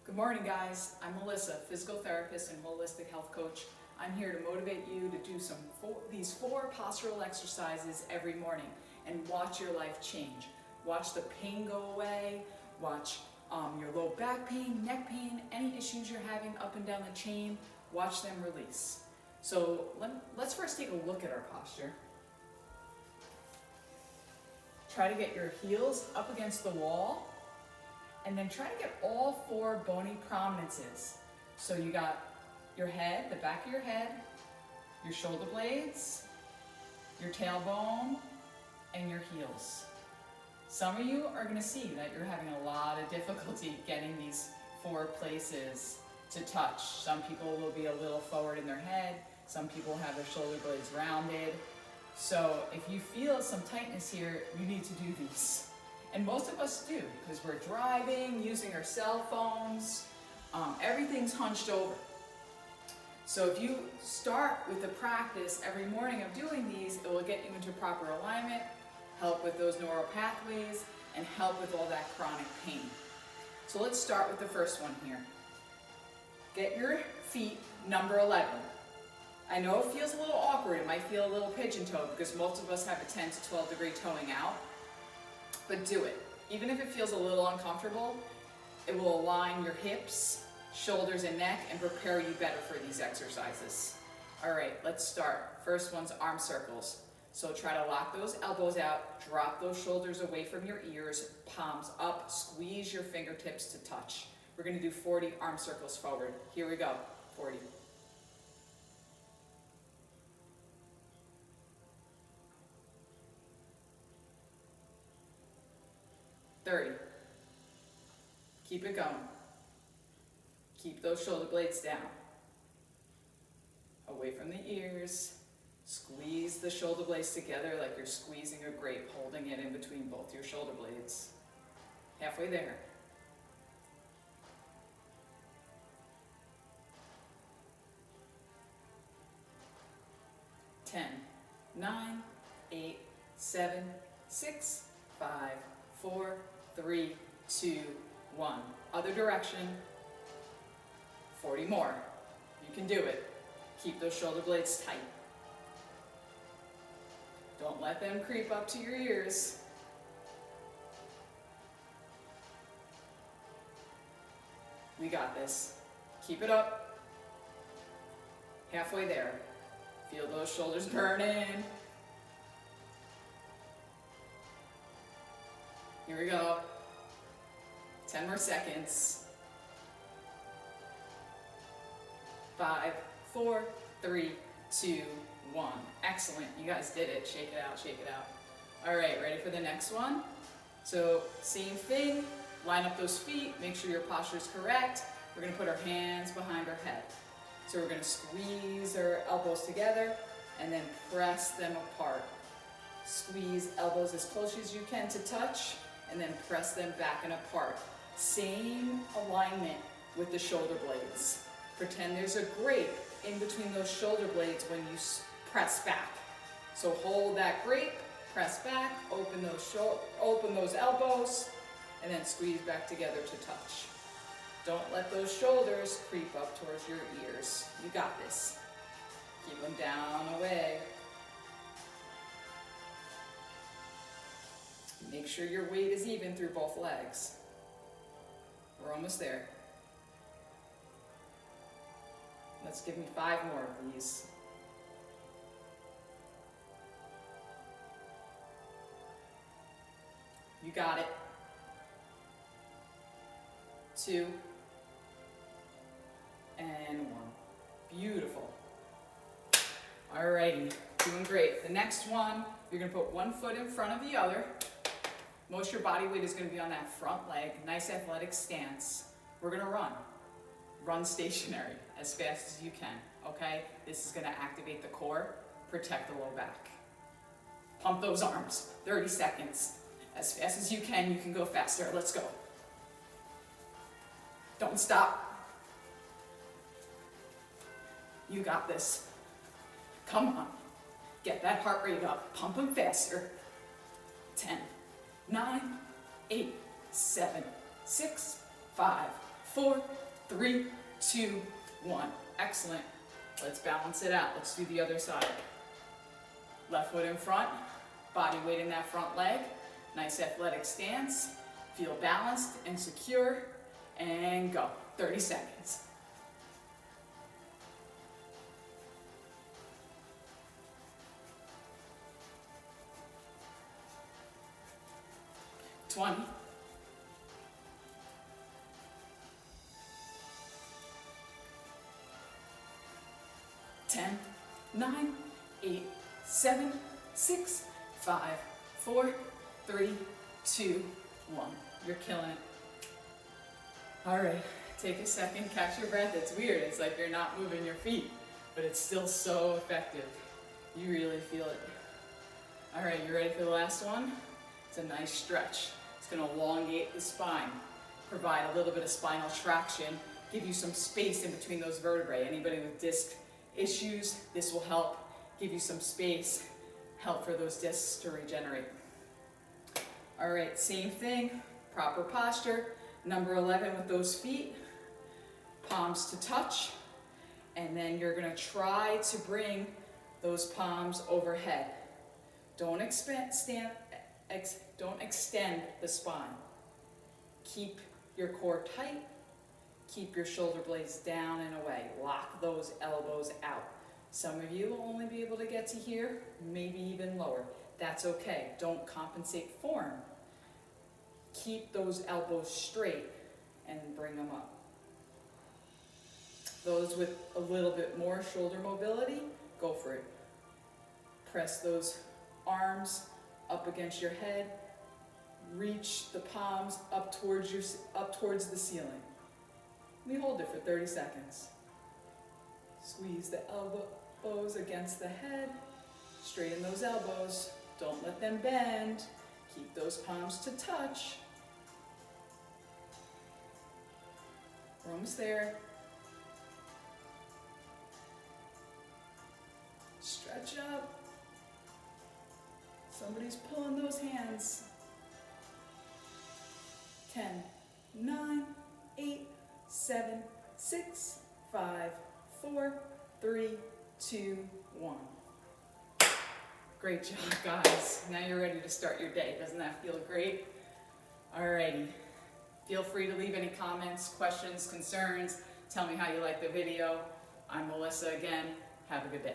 Good morning, guys. I'm Melissa, physical therapist and holistic health coach. I'm here to motivate you to do these four postural exercises every morning and watch your life change. Watch the pain go away, watch your low back pain, neck pain, any issues you're having up and down the chain, watch them release. So let's first take a look at our posture. Try to get your heels up against the wall, and then try to get all four bony prominences. So you got your head, the back of your head, your shoulder blades, your tailbone, and your heels. Some of you are gonna see that you're having a lot of difficulty getting these four places to touch. Some people will be a little forward in their head, some people have their shoulder blades rounded. So if you feel some tightness here, you need to do these. And most of us do, because we're driving, using our cell phones, everything's hunched over. So if you start with the practice every morning of doing these, it will get you into proper alignment, help with those neural pathways, and help with all that chronic pain. So let's start with the first one here. Get your feet number 11. I know it feels a little awkward, it might feel a little pigeon-toed because most of us have a 10 to 12 degree toeing out, but do it. Even if it feels a little uncomfortable, it will align your hips, shoulders, and neck and prepare you better for these exercises. All right, let's start. First one's arm circles. So try to lock those elbows out, drop those shoulders away from your ears, palms up, squeeze your fingertips to touch. We're gonna do 40 arm circles forward. Here we go, 40. 30. Keep it going. Keep those shoulder blades down. Away from the ears. Squeeze the shoulder blades together like you're squeezing a grape, holding it in between both your shoulder blades. Halfway there. 10, 9, 8, 7, 6, 5, 4, 3, 2, 1. Other direction. 40 more. You can do it. Keep those shoulder blades tight. Don't let them creep up to your ears. We got this. Keep it up. Halfway there. Feel those shoulders burning. Here we go. 10 more seconds. 5, 4, 3, 2, 1. Excellent. You guys did it. Shake it out, shake it out. All right, ready for the next one? So same thing. Line up those feet. Make sure your posture is correct. We're going to put our hands behind our head. So we're going to squeeze our elbows together and then press them apart. Squeeze elbows as close as you can to touch and then press them back and apart. Same alignment with the shoulder blades. Pretend there's a grape in between those shoulder blades when you press back. So hold that grape, press back, open those elbows, and then squeeze back together to touch. Don't let those shoulders creep up towards your ears. You got this. Keep them down away. Make sure your weight is even through both legs. We're almost there. Let's give me 5 more of these. You got it. 2 and 1. Beautiful. Alrighty, doing great. The next one, you're gonna put one foot in front of the other. Most of your body weight is gonna be on that front leg. Nice athletic stance. We're gonna run. Run stationary as fast as you can, okay? This is gonna activate the core, protect the low back. Pump those arms, 30 seconds. As fast as you can go faster. Let's go. Don't stop. You got this. Come on. Get that heart rate up. Pump them faster. 10, 9, 8, 7, 6, 5, 4, 3, 2, 1. Excellent. Let's balance it out. Let's do the other side. Left foot in front, body weight in that front leg. Nice athletic stance. Feel balanced and secure, and go. 30 seconds. 20. 10, 9, 8, 7, 6, 5, 4, 3, 2, 1. You're killing it. All right, take a second, catch your breath. It's weird, it's like you're not moving your feet, but it's still so effective. You really feel it. All right, you ready for the last one? It's a nice stretch. It's gonna elongate the spine, provide a little bit of spinal traction, give you some space in between those vertebrae. Anybody with disc issues, this will help give you some space, help for those discs to regenerate. All right, same thing, proper posture. Number 11 with those feet, palms to touch, and then you're gonna try to bring those palms overhead. Don't extend the spine. Keep your core tight, keep your shoulder blades down and away. Lock those elbows out. Some of you will only be able to get to here, maybe even lower. That's okay, don't compensate form. Keep those elbows straight and bring them up. Those with a little bit more shoulder mobility, go for it. Press those arms up against your head. Reach the palms up towards the ceiling. We hold it for 30 seconds. Squeeze the elbows against the head. Straighten those elbows. Don't let them bend. Keep those palms to touch. We're almost there. Stretch up. Somebody's pulling those hands. 10, 9, 8, 7, 6, 5, 4, 3, 2, 1. Great job, guys. Now you're ready to start your day. Doesn't that feel great? Alrighty. Feel free to leave any comments, questions, concerns. Tell me how you like the video. I'm Melissa again. Have a good day.